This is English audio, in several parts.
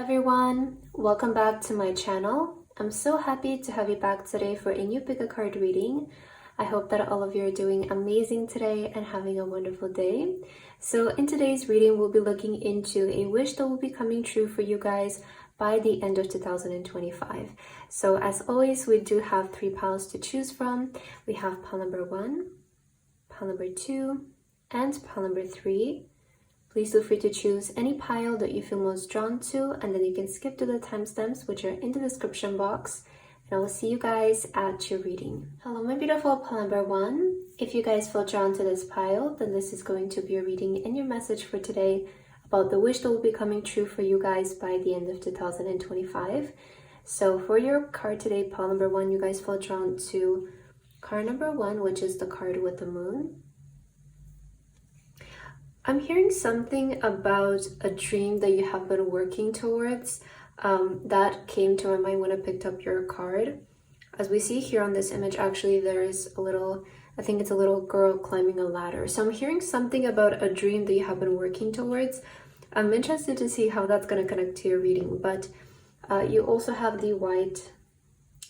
everyone, welcome back to my channel. I'm so happy to have you back today for a new pick a card reading. I hope that all of you are doing amazing today and having a wonderful day. So in today's reading, we'll be looking into a wish that will be coming true for you guys by the end of 2025. So as always, we do have 3 piles to choose from. We have pile number 1, pile number 2, and pile number 3. Please feel free to choose any pile that you feel most drawn to, and then you can skip to the timestamps which are in the description box, and I will see you guys at your reading. Hello my beautiful pile number 1. If you guys feel drawn to this pile, then this is going to be your reading and your message for today about the wish that will be coming true for you guys by the end of 2025. So for your card today, pile number 1, you guys feel drawn to card number 1, which is the card with the moon. I'm hearing something about a dream that you have been working towards. That came to my mind when I picked up your card. As we see here on this image, actually there is a little, I think it's a little girl climbing a ladder. So I'm hearing something about a dream that you have been working towards. I'm interested to see how that's going to connect to your reading, but you also have the white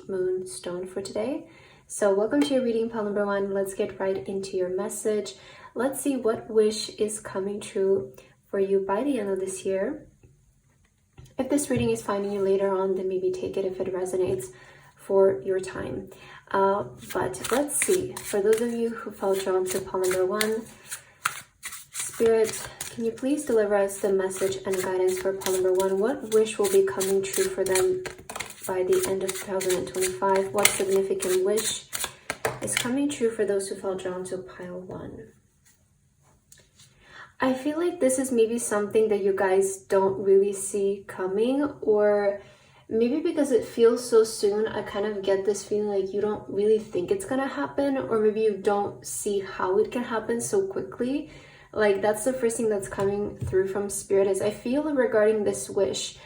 moon stone for today. So welcome to your reading, pile number 1. Let's get right into your message. Let's see what wish is coming true for you by the end of this year. If this reading is finding you later on, then maybe take it if it resonates for your time. But let's see. For those of you who felt drawn to pile number 1, Spirit, can you please deliver us the message and guidance for pile number 1? What wish will be coming true for them by the end of 2025? What significant wish is coming true for those who felt drawn to pile 1? I feel like this is maybe something that you guys don't really see coming, or maybe because it feels so soon, I kind of get this feeling like you don't really think it's gonna happen, or maybe you don't see how it can happen so quickly. Like that's the first thing that's coming through from Spirit is I feel regarding this wish,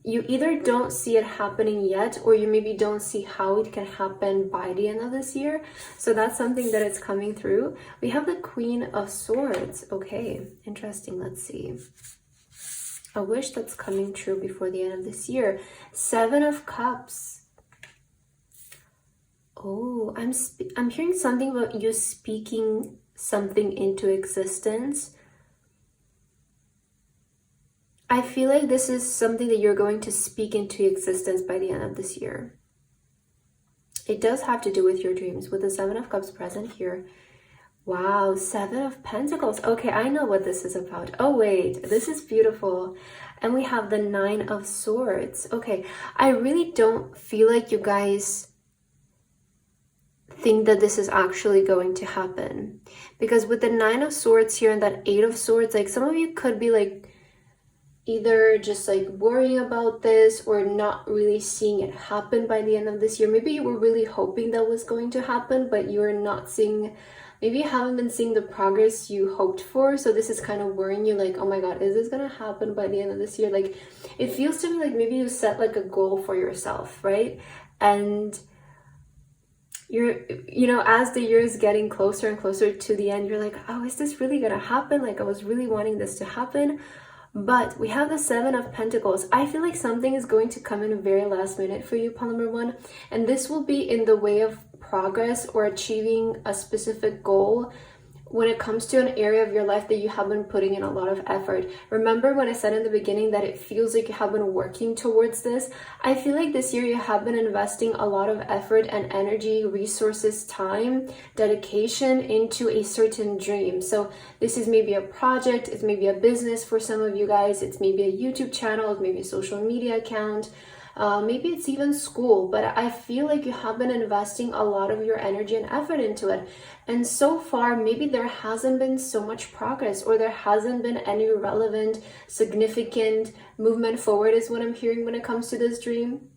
you either don't see it happening yet, or you maybe don't see how it can happen by the end of this year. So that's something that is coming through. We have the Queen of Swords. Okay, interesting. Let's see. A wish that's coming true before the end of this year. 7 of Cups. Oh, I'm hearing something about you speaking something into existence. I feel like this is something that you're going to speak into existence by the end of this year. It does have to do with your dreams, with the 7 of Cups present here. Wow, 7 of Pentacles. Okay, I know what this is about. Oh wait, this is beautiful. And we have the 9 of Swords. Okay, I really don't feel like you guys think that this is actually going to happen. Because with the 9 of Swords here and that 8 of Swords, like some of you could be like, either just like worrying about this or not really seeing it happen by the end of this year. Maybe you were really hoping that was going to happen, but you're not seeing, maybe you haven't been seeing the progress you hoped for. So this is kind of worrying you like, oh my God, is this gonna happen by the end of this year? Like it feels to me like maybe you set like a goal for yourself, right? And as the year is getting closer and closer to the end, you're like, oh, is this really gonna happen? Like I was really wanting this to happen. But we have the 7 of Pentacles. I feel like something is going to come in a very last minute for you, pile number 1. And this will be in the way of progress or achieving a specific goal when it comes to an area of your life that you have been putting in a lot of effort. Remember when I said in the beginning that it feels like you have been working towards this? I feel like this year you have been investing a lot of effort and energy, resources, time, dedication into a certain dream. So this is maybe a project, it's maybe a business for some of you guys, it's maybe a YouTube channel, it's maybe a social media account. Maybe it's even school, but I feel like you have been investing a lot of your energy and effort into it. And so far, maybe there hasn't been so much progress, or there hasn't been any relevant, significant movement forward is what I'm hearing when it comes to this dream.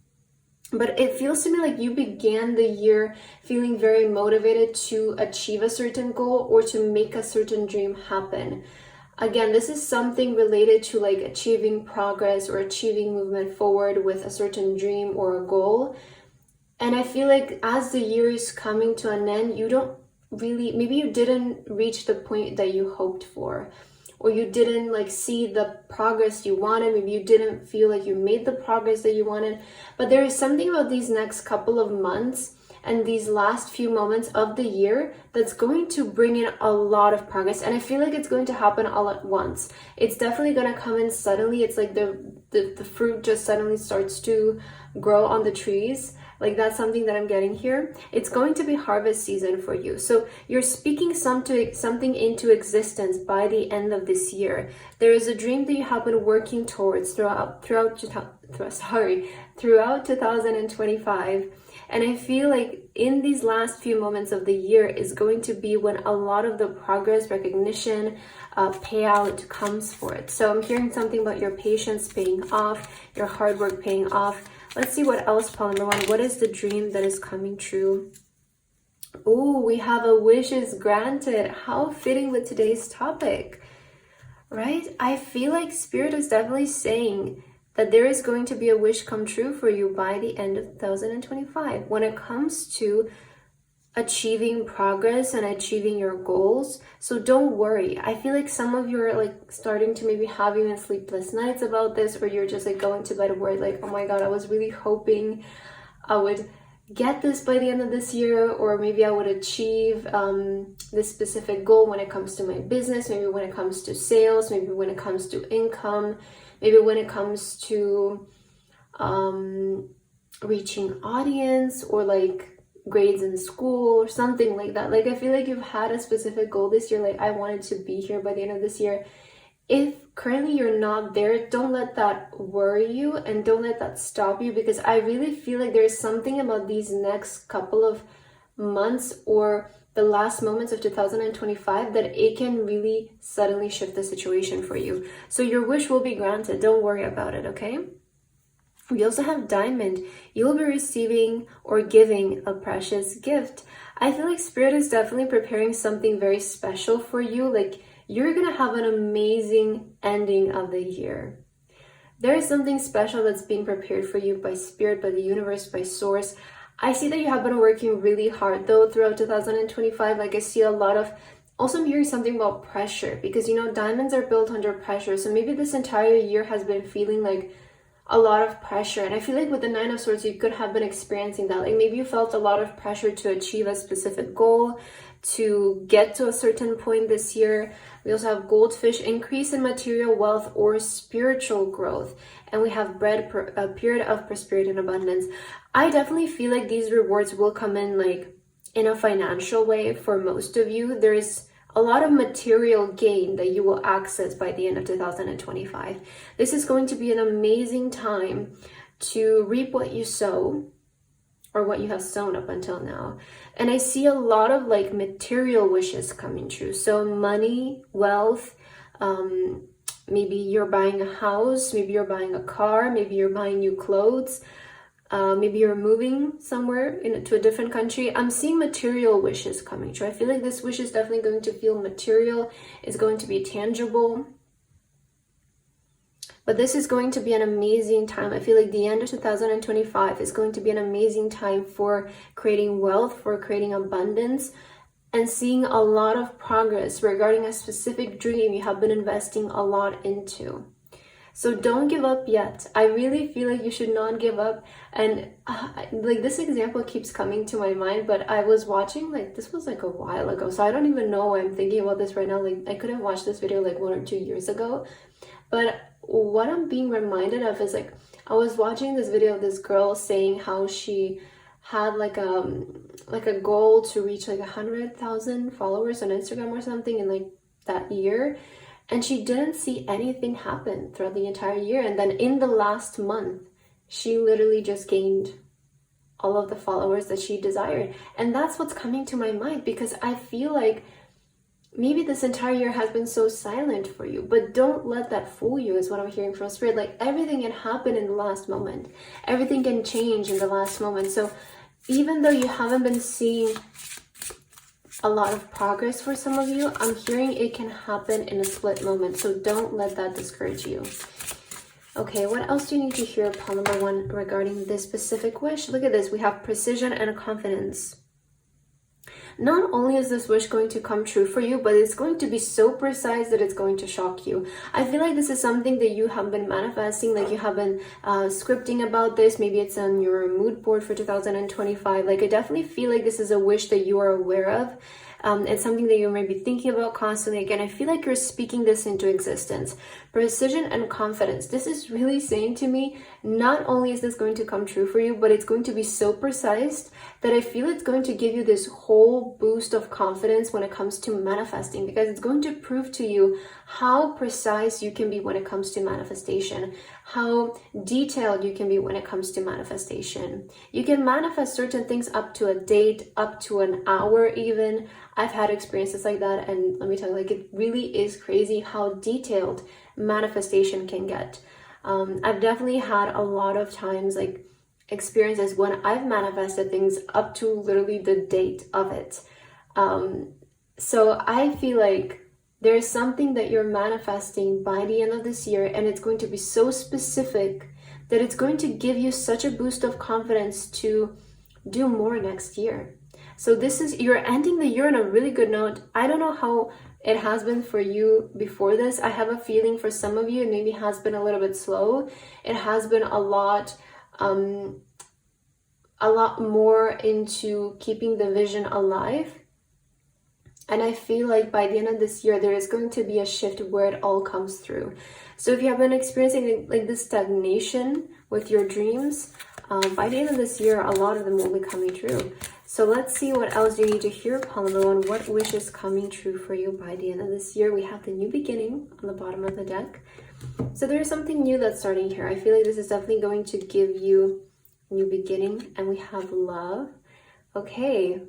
But it feels to me like you began the year feeling very motivated to achieve a certain goal or to make a certain dream happen. Again, this is something related to like achieving progress or achieving movement forward with a certain dream or a goal. And I feel like as the year is coming to an end, you don't really, maybe you didn't reach the point that you hoped for. or you didn't like see the progress you wanted. Maybe you didn't feel like you made the progress that you wanted. But there is something about these next couple of months and these last few moments of the year that's going to bring in a lot of progress. And I feel like it's going to happen all at once. It's definitely going to come in suddenly. It's like the fruit just suddenly starts to grow on the trees. Like that's something that I'm getting here. It's going to be harvest season for you. So you're speaking something into existence by the end of this year. There is a dream that you have been working towards throughout 2025. And I feel like in these last few moments of the year is going to be when a lot of the progress, recognition, payout comes for it. So I'm hearing something about your patience paying off, your hard work paying off. Let's see what else, pile number one. What is the dream that is coming true? Oh, we have a wish is granted. How fitting with today's topic, right? I feel like Spirit is definitely saying that there is going to be a wish come true for you by the end of 2025 when it comes to achieving progress and achieving your goals. So don't worry. I feel like some of you are like starting to maybe have even sleepless nights about this, or you're just like going to bed worried like, oh my god, I was really hoping I would get this by the end of this year, or maybe I would achieve this specific goal when it comes to my business, maybe when it comes to sales, maybe when it comes to income, maybe when it comes to reaching audience, or like grades in school or something like that. Like I feel like you've had a specific goal this year, like I wanted to be here by the end of this year. If currently you're not there, don't let that worry you and don't let that stop you, because I really feel like there's something about these next couple of months or the last moments of 2025 that it can really suddenly shift the situation for you. So your wish will be granted. Don't worry about it, okay? We also have Diamond. You'll be receiving or giving a precious gift. I feel like Spirit is definitely preparing something very special for you. Like you're gonna have an amazing ending of the year. There is something special that's being prepared for you by Spirit, by the universe, by Source. I see that you have been working really hard though throughout 2025. Like I see a lot of, also I'm hearing something about pressure, because you know, diamonds are built under pressure. So maybe this entire year has been feeling like a lot of pressure. And I feel like with the Nine of Swords, you could have been experiencing that. Like maybe you felt a lot of pressure to achieve a specific goal, to get to a certain point this year. We also have Goldfish, increase in material wealth or spiritual growth. And we have a period of prosperity and abundance. I definitely feel like these rewards will come in like in a financial way for most of you. There is a lot of material gain that you will access by the end of 2025. This is going to be an amazing time to reap what you sow, or what you have sown up until now. And I see a lot of like material wishes coming true. So money, wealth, maybe you're buying a house, maybe you're buying a car, maybe you're buying new clothes. Maybe you're moving somewhere to a different country. I'm seeing material wishes coming true. I feel like this wish is definitely going to feel material. It's going to be tangible. But this is going to be an amazing time. I feel like the end of 2025 is going to be an amazing time for creating wealth, for creating abundance, and seeing a lot of progress regarding a specific dream you have been investing a lot into. So don't give up yet. I really feel like you should not give up. And like this example keeps coming to my mind, but I was watching, like this was like a while ago, so I don't even know why I'm thinking about this right now. Like I could have watched this video like 1 or 2 years ago. But what I'm being reminded of is like, I was watching this video of this girl saying how she had like a goal to reach like 100,000 followers on Instagram or something in like that year. And she didn't see anything happen throughout the entire year. And then in the last month, she literally just gained all of the followers that she desired. And that's what's coming to my mind, because I feel like maybe this entire year has been so silent for you, but don't let that fool you, is what I'm hearing from Spirit. Like everything can happen in the last moment. Everything can change in the last moment. So even though you haven't been seeing a lot of progress for some of you, I'm hearing it can happen in a split moment. So don't let that discourage you. Okay, what else do you need to hear, pile number 1, regarding this specific wish? Look at this. We have precision and confidence. not only is this wish going to come true for you, but it's going to be so precise that it's going to shock you. I feel like this is something that you have been manifesting, like you have been scripting about this. Maybe it's on your mood board for 2025. Like I definitely feel like this is a wish that you are aware of. It's something that you may be thinking about constantly. Again, I feel like you're speaking this into existence. Precision and confidence. This is really saying to me, not only is this going to come true for you, but it's going to be so precise that I feel it's going to give you this whole boost of confidence when it comes to manifesting, because it's going to prove to you how precise you can be when it comes to manifestation, how detailed you can be when it comes to manifestation. You can manifest certain things up to a date, up to an hour even. I've had experiences like that, and let me tell you, like, it really is crazy how detailed manifestation can get. I've definitely had a lot of times, like, experiences when I've manifested things up to literally the date of it. So I feel like there's something that you're manifesting by the end of this year, and it's going to be so specific that it's going to give you such a boost of confidence to do more next year. So this is, you're ending the year on a really good note. I don't know how it has been for you before this. I have a feeling for some of you it maybe has been a little bit slow. It has been a lot more into keeping the vision alive. And I feel like by the end of this year, there is going to be a shift where it all comes through. So if you have been experiencing like this stagnation with your dreams, by the end of this year, a lot of them will be coming true. So let's see what else you need to hear, Palombo, what wish is coming true for you by the end of this year. We have the new beginning on the bottom of the deck. So there's something new that's starting here. I feel like this is definitely going to give you a new beginning. And we have love. Okay.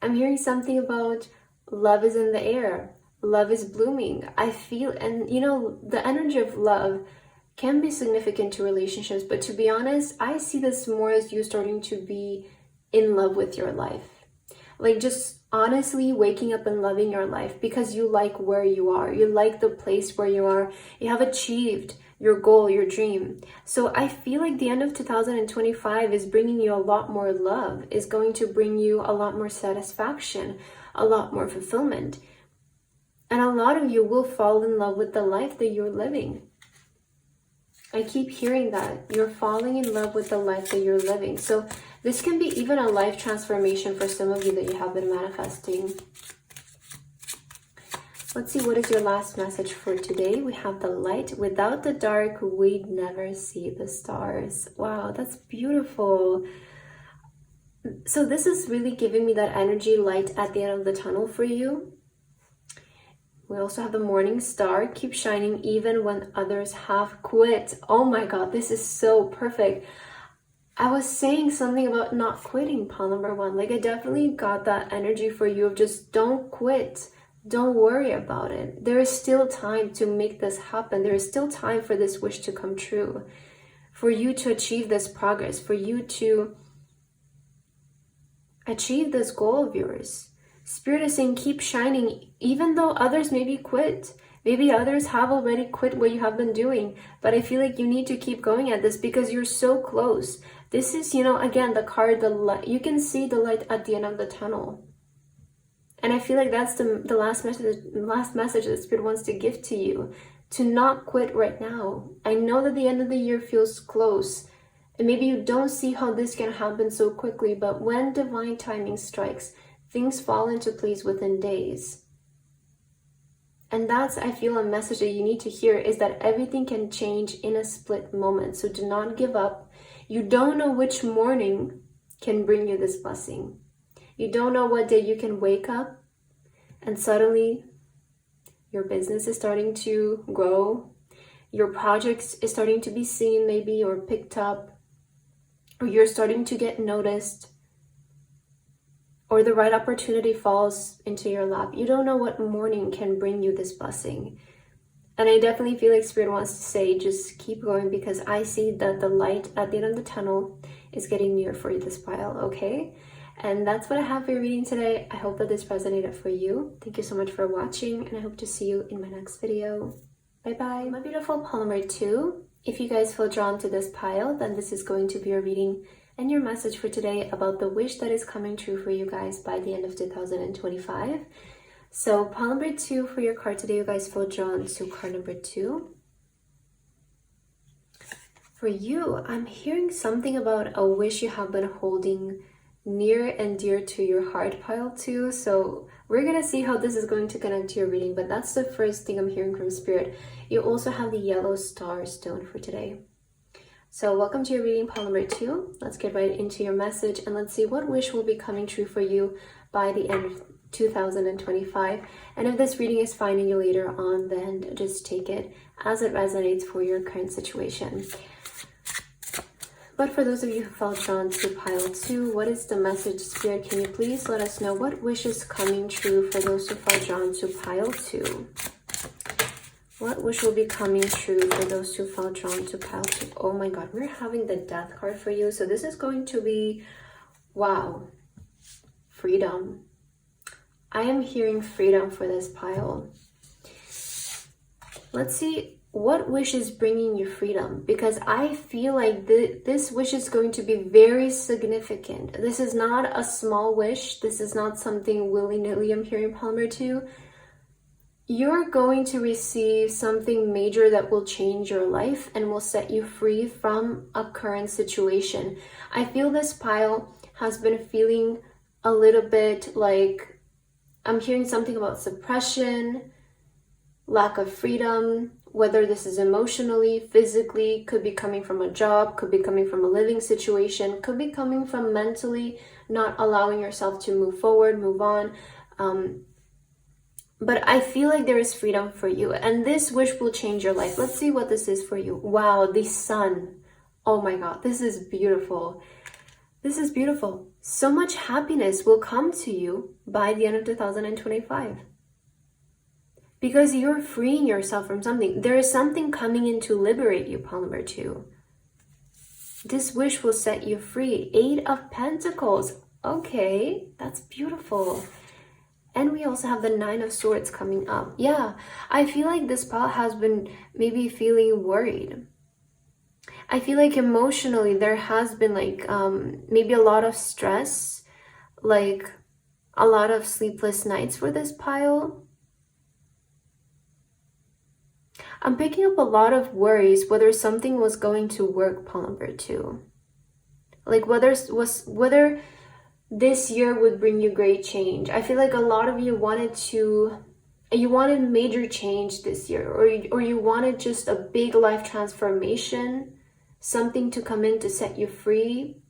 I'm hearing something about love is in the air. Love is blooming. I feel, and you know, the energy of love can be significant to relationships. But to be honest, I see this more as you starting to be in love with your life. Like just honestly waking up and loving your life because you like where you are. You like the place where you are. You have achieved your goal, your dream. So I feel like the end of 2025 is bringing you a lot more love, is going to bring you a lot more satisfaction, a lot more fulfillment. And a lot of you will fall in love with the life that you're living. I keep hearing that. You're falling in love with the life that you're living. So this can be even a life transformation for some of you that you have been manifesting. Let's see, what is your last message for today? We have the light. Without the dark, we'd never see the stars. Wow, that's beautiful. So this is really giving me that energy, light at the end of the tunnel for you. We also have the morning star. Keep shining even when others have quit. Oh my God, this is so perfect. I was saying something about not quitting, pile number one. Like I definitely got that energy for you of just don't quit. Don't worry about it. There is still time to make this happen. There is still time for this wish to come true. For you to achieve this progress. For you to achieve this goal of yours. Spirit is saying keep shining even though others maybe quit. Maybe others have already quit what you have been doing. But I feel like you need to keep going at this because you're so close. This is, you know, again, the card, the light. You can see the light at the end of the tunnel. And I feel like that's the last message that Spirit wants to give to you. To not quit right now. I know that the end of the year feels close. And maybe you don't see how this can happen so quickly. But when divine timing strikes, things fall into place within days. And that's, I feel, a message that you need to hear is that everything can change in a split moment. So do not give up. You don't know which morning can bring you this blessing. You don't know what day you can wake up and suddenly your business is starting to grow. Your project is starting to be seen maybe or picked up. Or you're starting to get noticed. Or the right opportunity falls into your lap. You don't know what morning can bring you this blessing. And I definitely feel like Spirit wants to say, just keep going because I see that the light at the end of the tunnel is getting near for you, this pile, okay? And that's what I have for your reading today. I hope that this resonated for you. Thank you so much for watching, and I hope to see you in my next video. Bye-bye. My beautiful pile number 2. If you guys feel drawn to this pile, then this is going to be your reading and your message for today about the wish that is coming true for you guys by the end of 2025. So pile number 2 for your card today, you guys feel drawn to card number 2. For you, I'm hearing something about a wish you have been holding near and dear to your heart, pile 2. So we're gonna see how this is going to connect to your reading, but that's the first thing I'm hearing from Spirit. You also have the yellow star stone for today. So welcome to your reading, pile number 2. Let's get right into your message and let's see what wish will be coming true for you by the end of 2025. And if this reading is finding you later on, then just take it as it resonates for your current situation. But for those of you who felt drawn to pile 2, what is the message, Spirit? Can you please let us know what wish is coming true for those who felt drawn to pile 2? What wish will be coming true for those who felt drawn to pile 2? Oh my God, we're having the Death card for you. So this is going to be, wow, freedom. I am hearing freedom for this pile. Let's see what wish is bringing you freedom, because I feel like this wish is going to be very significant. This is not a small wish. This is not something willy-nilly. I'm hearing pile number 2. You're going to receive something major that will change your life and will set you free from a current situation. I feel this pile has been feeling a little bit like, I'm hearing something about suppression, lack of freedom, whether this is emotionally, physically, could be coming from a job, could be coming from a living situation, could be coming from mentally not allowing yourself to move forward, move on. But I feel like there is freedom for you, and this wish will change your life. Let's see what this is for you. Wow, the sun. Oh my God, this is beautiful. This is beautiful. So much happiness will come to you by the end of 2025. Because you're freeing yourself from something. There is something coming in to liberate you, pile number 2. This wish will set you free. 8 of Pentacles. Okay, that's beautiful. And we also have the 9 of Swords coming up. Yeah, I feel like this pile has been maybe feeling worried. I feel like emotionally there has been like maybe a lot of stress, like a lot of sleepless nights for this pile. I'm picking up a lot of worries whether something was going to work, pile number 2. Like whether this year would bring you great change. I feel like a lot of you wanted major change this year, or you wanted just a big life transformation, something to come in to set you free,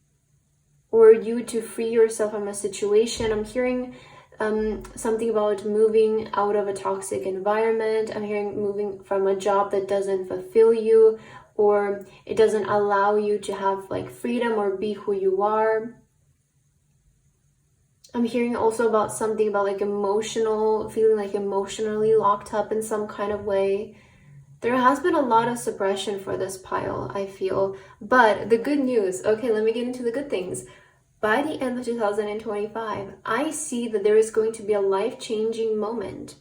or you to free yourself from a situation. I'm hearing something about moving out of a toxic environment. I'm hearing moving from a job that doesn't fulfill you, or it doesn't allow you to have like freedom or be who you are. I'm hearing also about something about like feeling like emotionally locked up in some kind of way. There has been a lot of suppression for this pile, I feel. But the good news, okay, let me get into the good things. By the end of 2025, I see that there is going to be a life-changing moment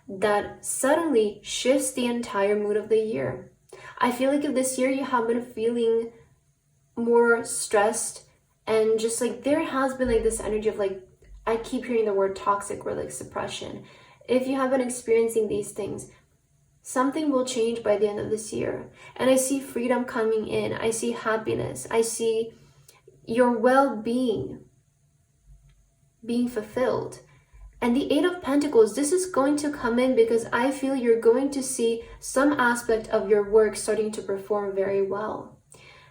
that suddenly shifts the entire mood of the year. I feel like if this year you have been feeling more stressed, and just like there has been like this energy of like, I keep hearing the word toxic or like suppression. If you have been experiencing these things, something will change by the end of this year. And I see freedom coming in. I see happiness. I see your well-being being fulfilled. And the 8 of Pentacles, this is going to come in because I feel you're going to see some aspect of your work starting to perform very well.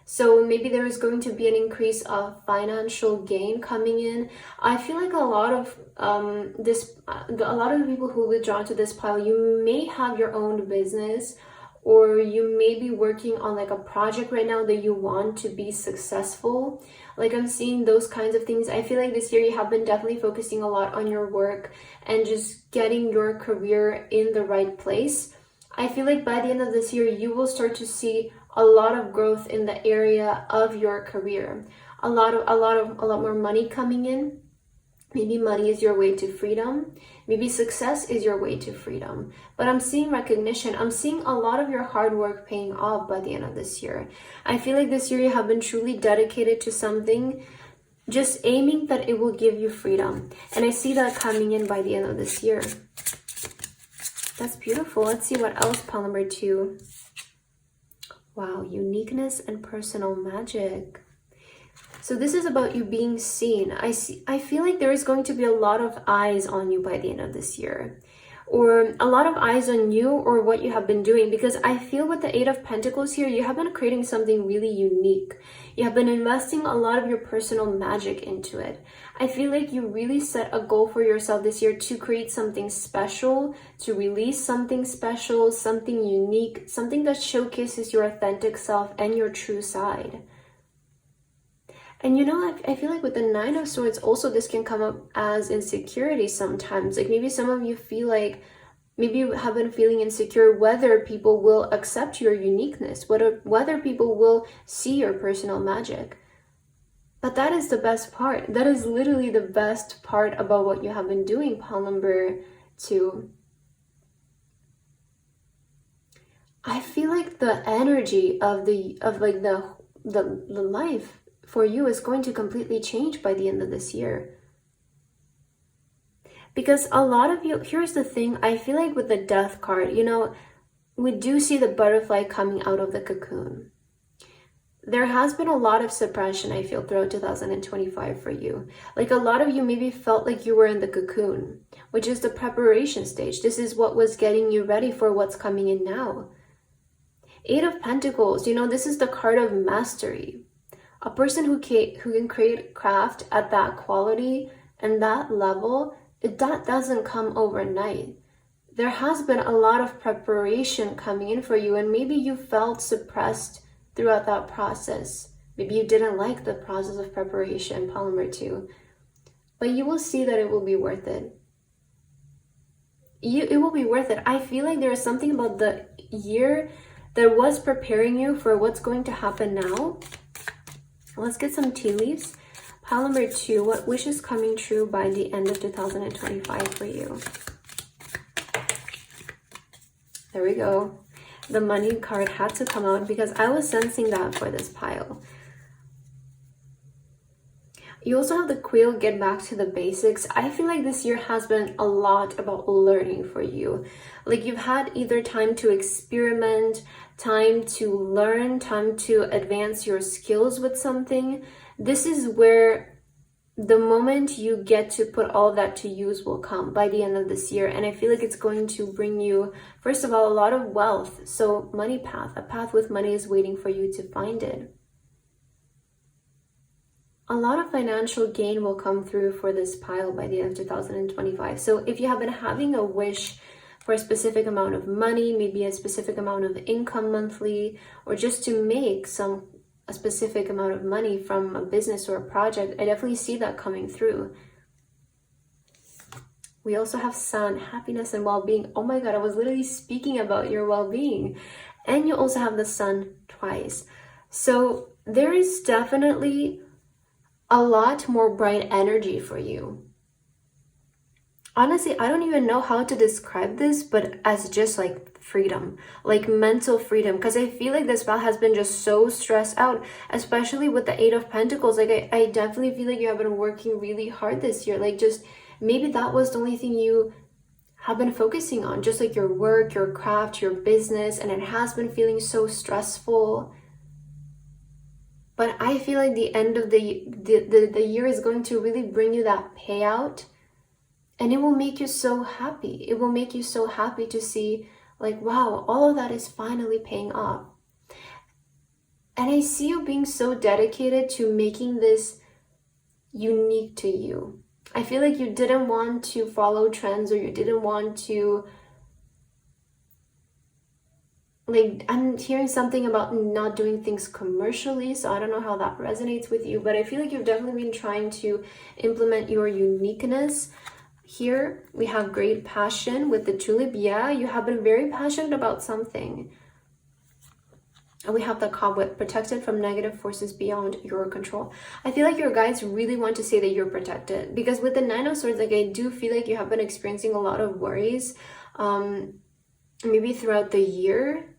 So maybe there is going to be an increase of financial gain coming in. I feel like a lot of the people who withdraw to this pile, you may have your own business, or you may be working on like a project right now that you want to be successful. Like I'm seeing those kinds of things. I feel like this year you have been definitely focusing a lot on your work and just getting your career in the right place. I feel like by the end of this year, you will start to see a lot of growth in the area of your career. A lot more money coming in. Maybe money is your way to freedom. Maybe success is your way to freedom. But I'm seeing recognition. I'm seeing a lot of your hard work paying off by the end of this year. I feel like this year you have been truly dedicated to something, just aiming that it will give you freedom. And I see that coming in by the end of this year. That's beautiful. Let's see what else, pile number 2. Wow, uniqueness and personal magic. So this is about you being seen. I feel like there is going to be a lot of eyes on you by the end of this year, or a lot of eyes on you or what you have been doing, because I feel with the 8 of Pentacles here, you have been creating something really unique. You have been investing a lot of your personal magic into it. I feel like you really set a goal for yourself this year to create something special, to release something special, something unique, something that showcases your authentic self and your true side. And you know, I feel like with the 9 of Swords, also this can come up as insecurity sometimes. Like maybe some of you feel like, maybe you have been feeling insecure whether people will accept your uniqueness, whether people will see your personal magic. But that is the best part. That is literally the best part about what you have been doing, pile number 2. I feel like the energy of the life for you is going to completely change by the end of this year. Because a lot of you, here's the thing, I feel like with the Death card, you know, we do see the butterfly coming out of the cocoon. There has been a lot of suppression, I feel, throughout 2025 for you. Like a lot of you maybe felt like you were in the cocoon, which is the preparation stage. This is what was getting you ready for what's coming in now. 8 of Pentacles, you know, this is the card of mastery. A person who can create craft at that quality and that level, that doesn't come overnight. There has been a lot of preparation coming in for you, and maybe you felt suppressed throughout that process. Maybe you didn't like the process of preparation, pile number 2. But you will see that it will be worth it. It will be worth it. I feel like there is something about the year that was preparing you for what's going to happen now. Let's get some tea leaves. Pile number 2, what wish is coming true by the end of 2025 for you? There we go. The money card had to come out because I was sensing that for this pile. You also have the Quill, get back to the basics. I feel like this year has been a lot about learning for you. Like you've had either time to experiment, time to learn, time to advance your skills with something. This is where the moment you get to put all of that to use will come by the end of this year. And I feel like it's going to bring you, first of all, a lot of wealth. So money path, a path with money is waiting for you to find it. A lot of financial gain will come through for this pile by the end of 2025. So if you have been having a wish for a specific amount of money, maybe a specific amount of income monthly, or just to make a specific amount of money from a business or a project, I definitely see that coming through. We also have Sun, happiness and well-being. Oh my God, I was literally speaking about your well-being. And you also have the Sun twice. So there is definitely a lot more bright energy for you. Honestly, I don't even know how to describe this, but as just like freedom, like mental freedom, because I feel like this pile has been just so stressed out, especially with the 8 of Pentacles. Like I definitely feel like you have been working really hard this year. Like just maybe that was the only thing you have been focusing on, just like your work, your craft, your business, and it has been feeling so stressful. But I feel like the end of the year is going to really bring you that payout. And it will make you so happy. It will make you so happy to see like, wow, all of that is finally paying off. And I see you being so dedicated to making this unique to you. I feel like you didn't want to follow trends, or you didn't want to, like, I'm hearing something about not doing things commercially, so I don't know how that resonates with you, but I feel like you've definitely been trying to implement your uniqueness. Here we have great passion with the tulip. Yeah, you have been very passionate about something. And we have the cobweb, protected from negative forces beyond your control. I feel like your guides really want to say that you're protected, because with the Nine of Swords, like, I do feel like you have been experiencing a lot of worries, maybe throughout the year.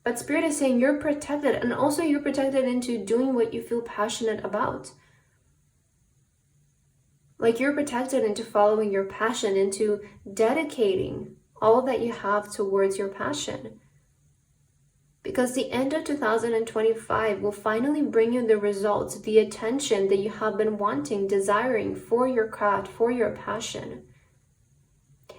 But Spirit is saying you're protected, and also you're protected into doing what you feel passionate about. Like, you're protected into following your passion, into dedicating all that you have towards your passion. Because the end of 2025 will finally bring you the results, the attention that you have been wanting, desiring for your craft, for your passion.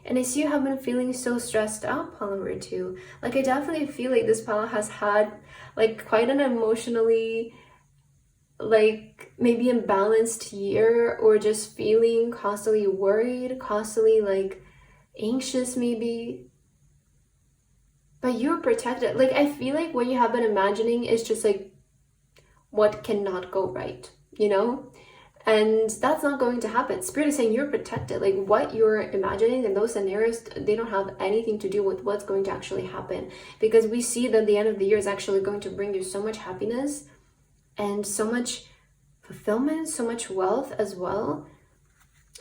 And I see you have been feeling so stressed out, pile number 2. Like, I definitely feel like this pile has had like quite an emotionally, like, maybe imbalanced year, or just feeling constantly worried, constantly like anxious maybe. But you're protected. Like, I feel like what you have been imagining is just like what cannot go right, you know? And that's not going to happen. Spirit is saying you're protected. Like, what you're imagining in those scenarios, they don't have anything to do with what's going to actually happen. Because we see that the end of the year is actually going to bring you so much happiness and so much fulfillment, so much wealth as well.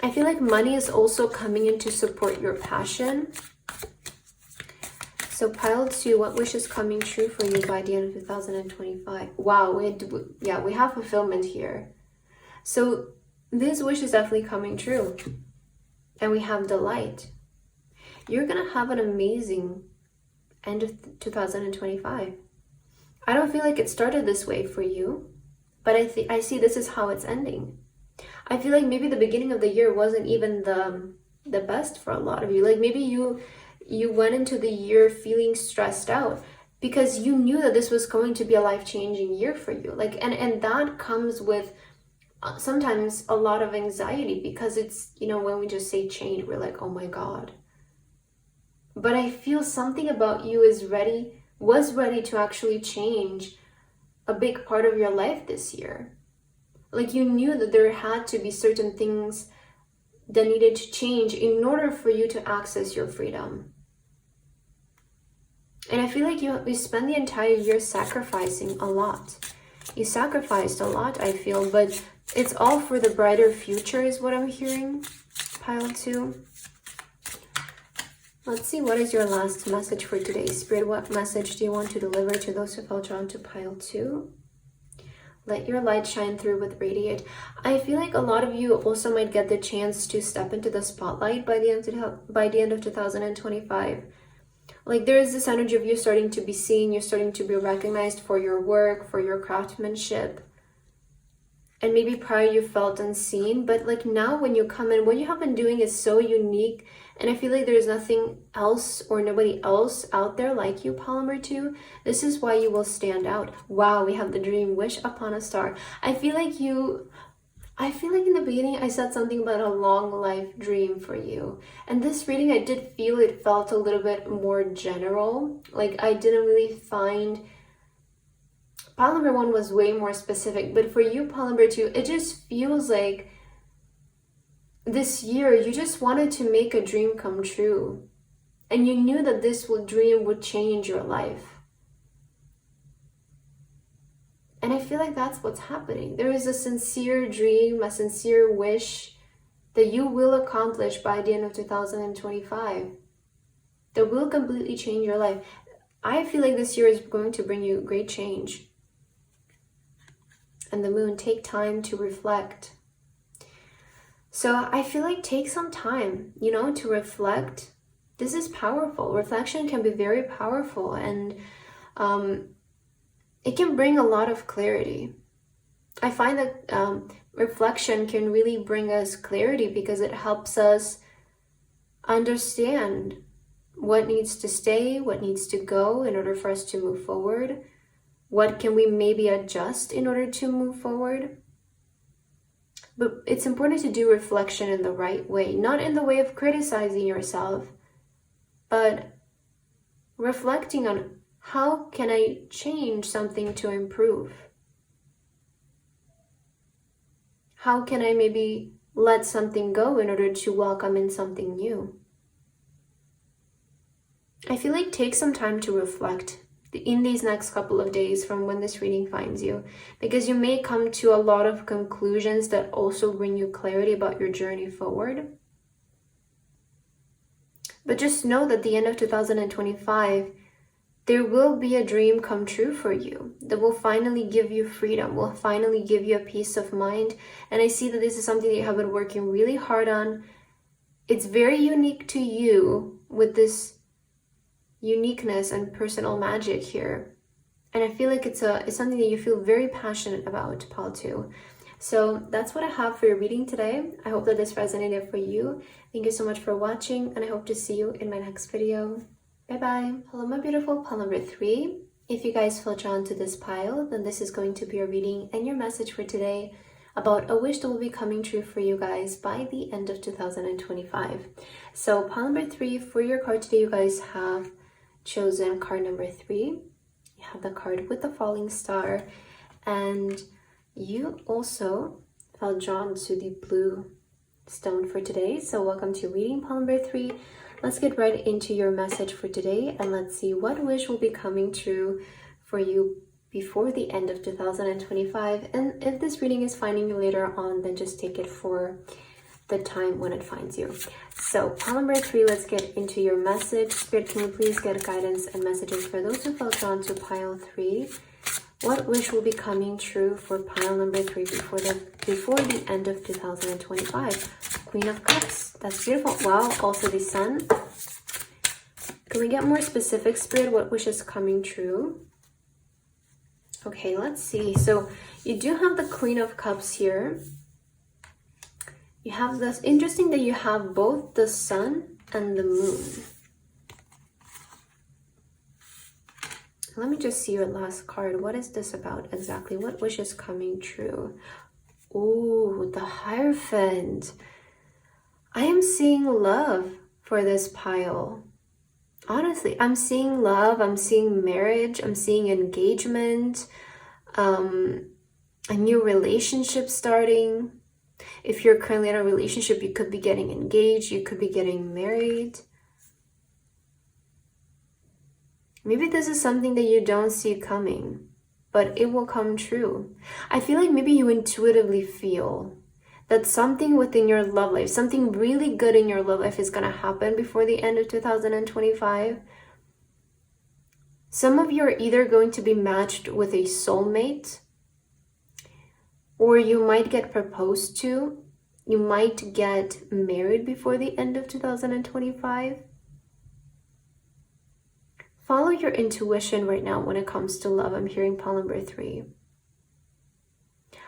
I feel like money is also coming in to support your passion. So pile 2, what wish is coming true for you by the end of 2025? Wow, we have fulfillment here. So this wish is definitely coming true. And we have delight. You're going to have an amazing end of 2025. I don't feel like it started this way for you, but I see this is how it's ending. I feel like maybe the beginning of the year wasn't even the best for a lot of you. Like, maybe you went into the year feeling stressed out because you knew that this was going to be a life-changing year for you. Like, and that comes with sometimes a lot of anxiety, because it's, you know, when we just say change, we're like, oh my God. But I feel something about you was ready to actually change a big part of your life this year. Like, you knew that there had to be certain things that needed to change in order for you to access your freedom. And I feel like you spend the entire year sacrificing a lot. You sacrificed a lot, I feel, but it's all for the brighter future is what I'm hearing, pile 2. Let's see, what is your last message for today? Spirit, what message do you want to deliver to those who felt drawn to pile 2? Let your light shine through with radiate. I feel like a lot of you also might get the chance to step into the spotlight by the end of 2025. Like, there is this energy of you starting to be seen, you're starting to be recognized for your work, for your craftsmanship. And maybe prior you felt unseen, but like now when you come in, what you have been doing is so unique. And I feel like there's nothing else or nobody else out there like you, Polymer 2. This is why you will stand out. Wow, we have the dream wish upon a star. I feel like in the beginning I said something about a long life dream for you. And this reading, I did feel it felt a little bit more general. Like, I didn't really find... Pile number 1 was way more specific, but for you, pile number 2, it just feels like this year you just wanted to make a dream come true. And you knew that this dream would change your life. And I feel like that's what's happening. There is a sincere dream, a sincere wish that you will accomplish by the end of 2025 that will completely change your life. I feel like this year is going to bring you great change. And the moon, take time to reflect. So I feel like take some time, to reflect. This is powerful. Reflection can be very powerful, and it can bring a lot of clarity. I find that reflection can really bring us clarity because it helps us understand what needs to stay, what needs to go in order for us to move forward. What can we maybe adjust in order to move forward? But it's important to do reflection in the right way, not in the way of criticizing yourself, but reflecting on how can I change something to improve? How can I maybe let something go in order to welcome in something new? I feel like take some time to reflect in these next couple of days from when this reading finds you, because you may come to a lot of conclusions that also bring you clarity about your journey forward. But just know that the end of 2025, there will be a dream come true for you that will finally give you freedom, will finally give you a peace of mind. And I see that this is something that you have been working really hard on. It's very unique to you with this uniqueness and personal magic here. And I feel like it's something that you feel very passionate about, Pile 2. So that's what I have for your reading today. I hope that this resonated for you. Thank you so much for watching, and I hope to see you in my next video. Bye-bye. Hello, my beautiful pile number 3. If you guys feel drawn to this pile, then this is going to be your reading and your message for today about a wish that will be coming true for you guys by the end of 2025. So pile number 3, for your card today, you guys have chosen card number 3. You have the card with the falling star, and you also felt drawn to the blue stone for today. So welcome to reading pile number 3. Let's get right into your message for today, and let's see what wish will be coming true for you before the end of 2025. And if this reading is finding you later on, then just take it for the time when it finds you. So pile number 3, let's get into your message. Spirit, can you please get guidance and messages for those who felt drawn to pile 3? What wish will be coming true for pile number 3 before the end of 2025? Queen of Cups. That's beautiful. Wow. Also the Sun. Can we get more specific, Spirit? What wish is coming true? Okay, let's see. So you do have the Queen of Cups here. You have this, interesting that you have both the Sun and the Moon. Let me just see your last card. What is this about exactly? What wish is coming true? Ooh, the Hierophant. I am seeing love for this pile. Honestly, I'm seeing love. I'm seeing marriage. I'm seeing engagement. A new relationship starting. If you're currently in a relationship, you could be getting engaged. You could be getting married. Maybe this is something that you don't see coming, but it will come true. I feel like maybe you intuitively feel that something within your love life, something really good in your love life is going to happen before the end of 2025. Some of you are either going to be matched with a soulmate, or you might get proposed to. You might get married before the end of 2025. Follow your intuition right now when it comes to love. I'm hearing pile number 3.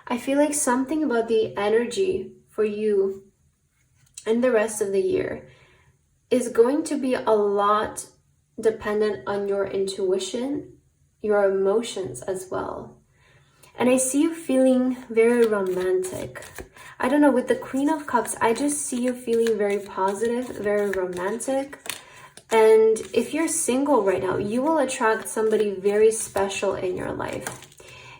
I feel like something about the energy for you and the rest of the year is going to be a lot dependent on your intuition, your emotions as well. And I see you feeling very romantic. I don't know, with the Queen of Cups, I just see you feeling very positive, very romantic. And if you're single right now, you will attract somebody very special in your life.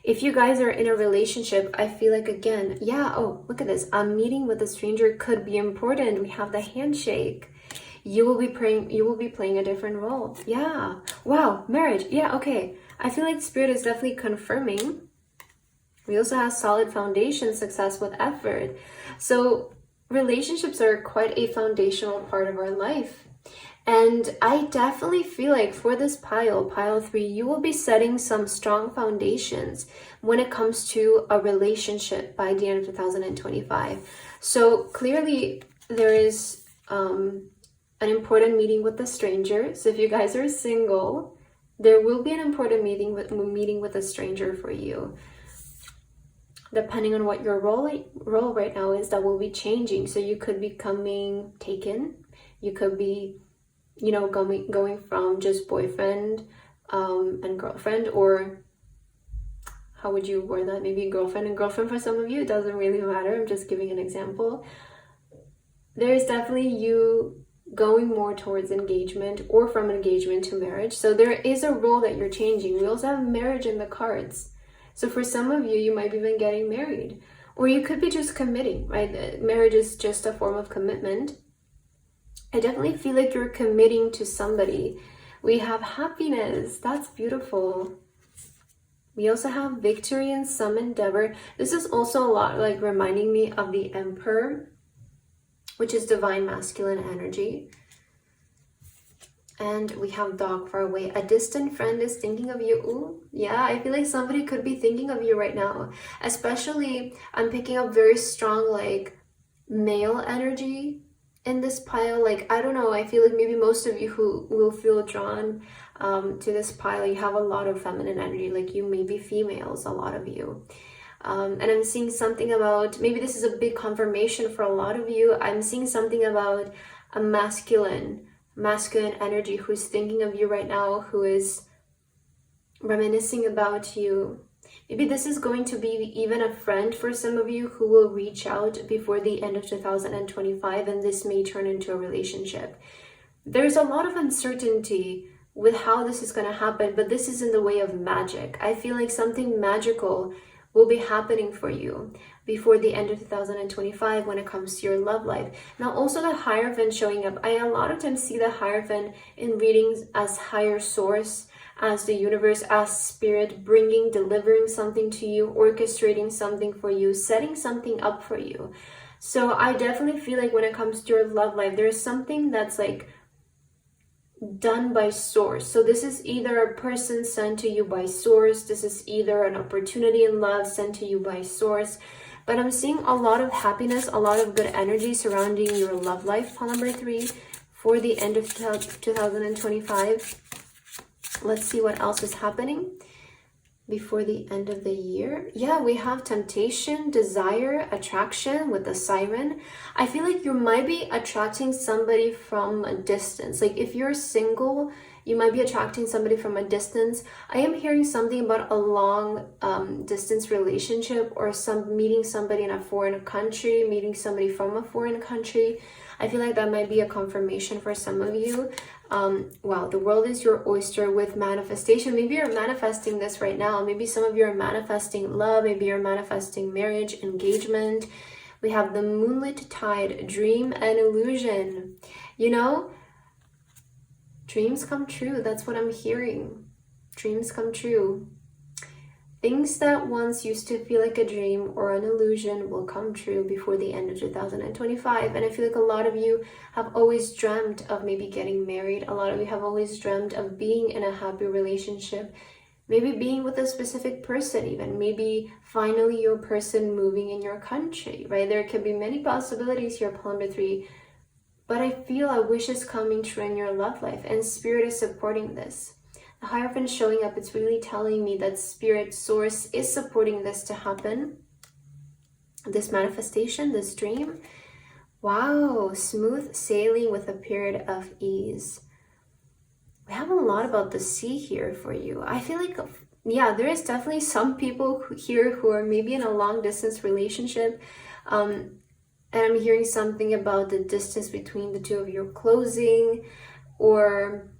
If you guys are in a relationship, I feel like, again, yeah, oh, look at this. A meeting with a stranger could be important. We have the handshake. You will be playing a different role. Yeah. Wow. Marriage. Yeah. Okay. I feel like Spirit is definitely confirming. We also have solid foundation, success with effort. So relationships are quite a foundational part of our life. And I definitely feel like for this pile 3, you will be setting some strong foundations when it comes to a relationship by the end of 2025. So clearly there is an important meeting with a stranger. So if you guys are single, there will be an important meeting with a stranger for you. Depending on what your role right now is, that will be changing. So you could be becoming taken. You could be, you know, going from just boyfriend and girlfriend, or how would you word that? Maybe girlfriend and girlfriend for some of you. It doesn't really matter. I'm just giving an example. There's definitely you going more towards engagement, or from engagement to marriage. So there is a role that you're changing. We also have marriage in the cards. So for some of you, you might be even getting married, or you could be just committing, right? Marriage is just a form of commitment. I definitely feel like you're committing to somebody We have happiness. That's beautiful. We also have victory and some endeavor. This is also a lot like reminding me of the Emperor, which is divine masculine energy. And we have dog far away. A distant friend is thinking of you. Ooh, yeah, I feel like somebody could be thinking of you right now. Especially, I'm picking up very strong like male energy in this pile. Like, I don't know, I feel like maybe most of you who will feel drawn to this pile, you have a lot of feminine energy. Like, you may be females, a lot of you. And I'm seeing something about, maybe this is a big confirmation for a lot of you. I'm seeing something about a masculine energy who's thinking of you right now, who is reminiscing about you. Maybe this is going to be even a friend for some of you who will reach out before the end of 2025, and this may turn into a relationship. There's a lot of uncertainty with how this is going to happen, but this is in the way of magic. I feel like something magical will be happening for you before the end of 2025 when it comes to your love life. Now, also the Hierophant showing up. I a lot of times see the Hierophant in readings as higher source, as the universe, as spirit, bringing, delivering something to you, orchestrating something for you, setting something up for you. So I definitely feel like when it comes to your love life, there's something that's like done by source. So this is either a person sent to you by source, this is either an opportunity in love sent to you by source, but I'm seeing a lot of happiness, a lot of good energy surrounding your love life, pile number 3, for the end of 2025. Let's see what else is happening before the end of the year. Yeah, we have temptation, desire, attraction with the siren. I feel like you might be attracting somebody from a distance. Like if you're single, you might be attracting somebody from a distance. I am hearing something about a long distance relationship, or meeting somebody in a foreign country, meeting somebody from a foreign country. I feel like that might be a confirmation for some of you. Wow, the world is your oyster with manifestation. Maybe you're manifesting this right now. Maybe some of you are manifesting love. Maybe you're manifesting marriage, engagement. We have the moonlit tide, dream and illusion. You know, dreams come true. That's what I'm hearing. Dreams come true. Things that once used to feel like a dream or an illusion will come true before the end of 2025. And I feel like a lot of you have always dreamt of maybe getting married. A lot of you have always dreamt of being in a happy relationship. Maybe being with a specific person even. Maybe finally your person moving in your country, right? There can be many possibilities here, pile number 3. But I feel a wish is coming true in your love life, and spirit is supporting this. The Hierophant showing up, it's really telling me that spirit source is supporting this to happen. This manifestation, this dream. Wow, smooth sailing with a period of ease. We have a lot about the sea here for you. I feel like, yeah, there is definitely some people here who are maybe in a long distance relationship. And I'm hearing something about the distance between the two of you closing, or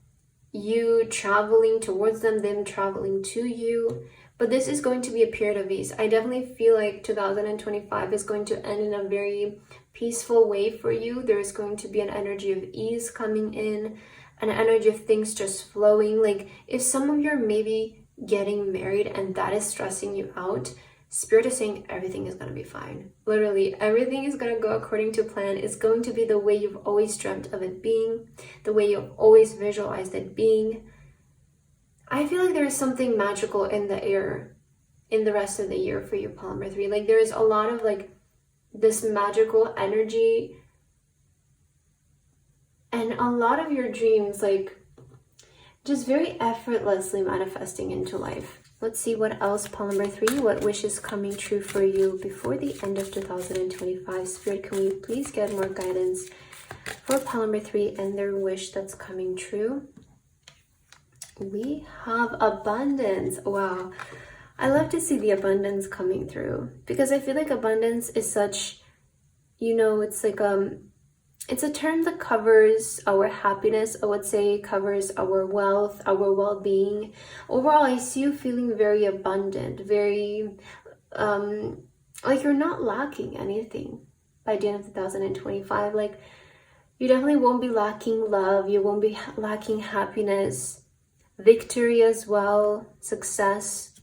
you traveling towards them traveling to you. But this is going to be a period of ease. I definitely feel like 2025 is going to end in a very peaceful way for you. There is going to be an energy of ease coming in, an energy of things just flowing. Like if some of you are maybe getting married and that is stressing you out, Spirit is saying everything is going to be fine. Literally, everything is going to go according to plan. It's going to be the way you've always dreamt of it being, the way you've always visualized it being. I feel like there is something magical in the air in the rest of the year for you, pile number 3. Like there is a lot of like this magical energy, and a lot of your dreams like just very effortlessly manifesting into life. Let's see what else, pile number 3. What wish is coming true for you before the end of 2025? Spirit, can we please get more guidance for pile number 3 and their wish that's coming true? We have abundance. Wow. I love to see the abundance coming through, because I feel like abundance is such, you know, it's like it's a term that covers our happiness. I would say covers our wealth, our well-being. Overall, I see you feeling very abundant, very like you're not lacking anything by the end of 2025. Like You definitely won't be lacking love. You won't be lacking happiness, victory as well, success.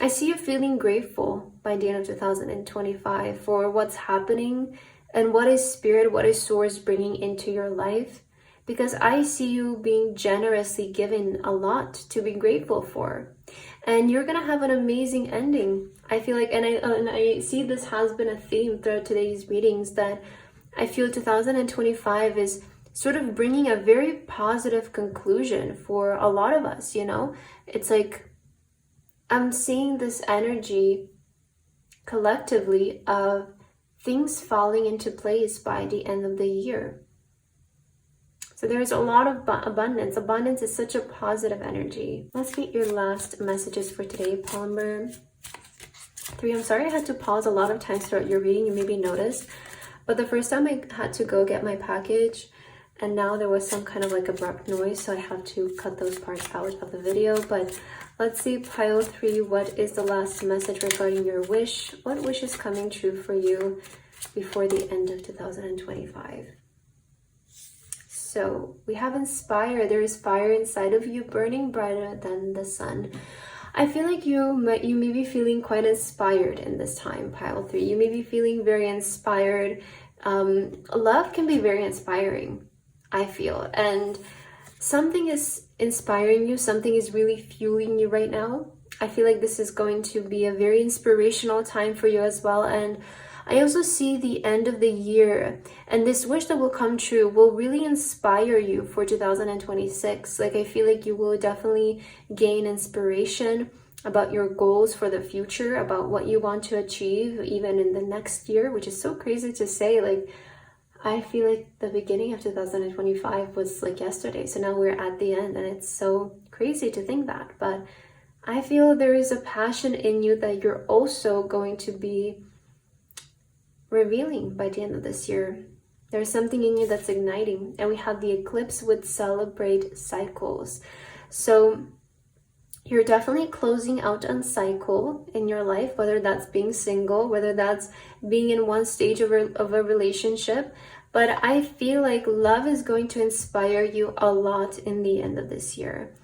I see you feeling grateful by the end of 2025 for what's happening and what is Spirit, what is Source bringing into your life. Because I see you being generously given a lot to be grateful for. And you're going to have an amazing ending. I feel like, and I see this has been a theme throughout today's readings, that I feel 2025 is sort of bringing a very positive conclusion for a lot of us, you know? It's like, I'm seeing this energy collectively of things falling into place by the end of the year. So there's a lot of abundance. Abundance is such a positive energy. Let's get your last messages for today, pile number 3. I'm sorry I had to pause a lot of times throughout your reading. You maybe noticed. But the first time I had to go get my package, and now there was some kind of like abrupt noise, so I have to cut those parts out of the video. But let's see, pile 3, what is the last message regarding your wish? What wish is coming true for you before the end of 2025? So we have inspire. There is fire inside of you, burning brighter than the sun. I feel like you may be feeling quite inspired in this time, pile 3. You may be feeling very inspired. Love can be very inspiring, I feel. And something is inspiring you. Something is really fueling you right now. I feel like this is going to be a very inspirational time for you as well. And I also see the end of the year, and this wish that will come true will really inspire you for 2026. Like, I feel like you will definitely gain inspiration about your goals for the future, about what you want to achieve even in the next year, which is so crazy to say. Like, I feel like the beginning of 2025 was like yesterday, so now we're at the end, and it's so crazy to think that. But I feel there is a passion in you that you're also going to be revealing by the end of this year. There's something in you that's igniting, and we have the eclipse with celebrate cycles. So you're definitely closing out on cycle in your life, whether that's being single, whether that's being in one stage of a relationship. But I feel like love is going to inspire you a lot in the end of this year.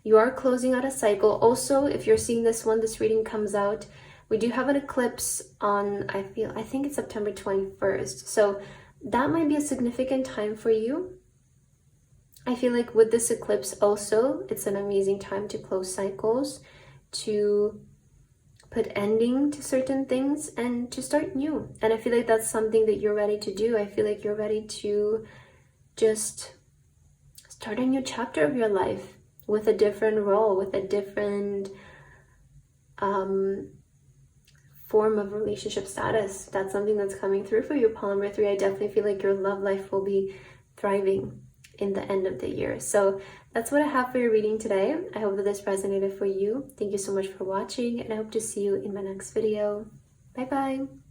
You are closing out a cycle. Also, if you're seeing this reading comes out, we do have an eclipse on, I think it's September 21st. So that might be a significant time for you. I feel like with this eclipse also, it's an amazing time to close cycles, to put ending to certain things, and to start new. And I feel like that's something that you're ready to do. I feel like you're ready to just start a new chapter of your life with a different role, with a different form of relationship status. That's something that's coming through for you, pile number 3. I definitely feel like your love life will be thriving in the end of the year. So that's what I have for your reading today. I hope that this resonated for you. Thank you so much for watching, and I hope to see you in my next video. Bye bye.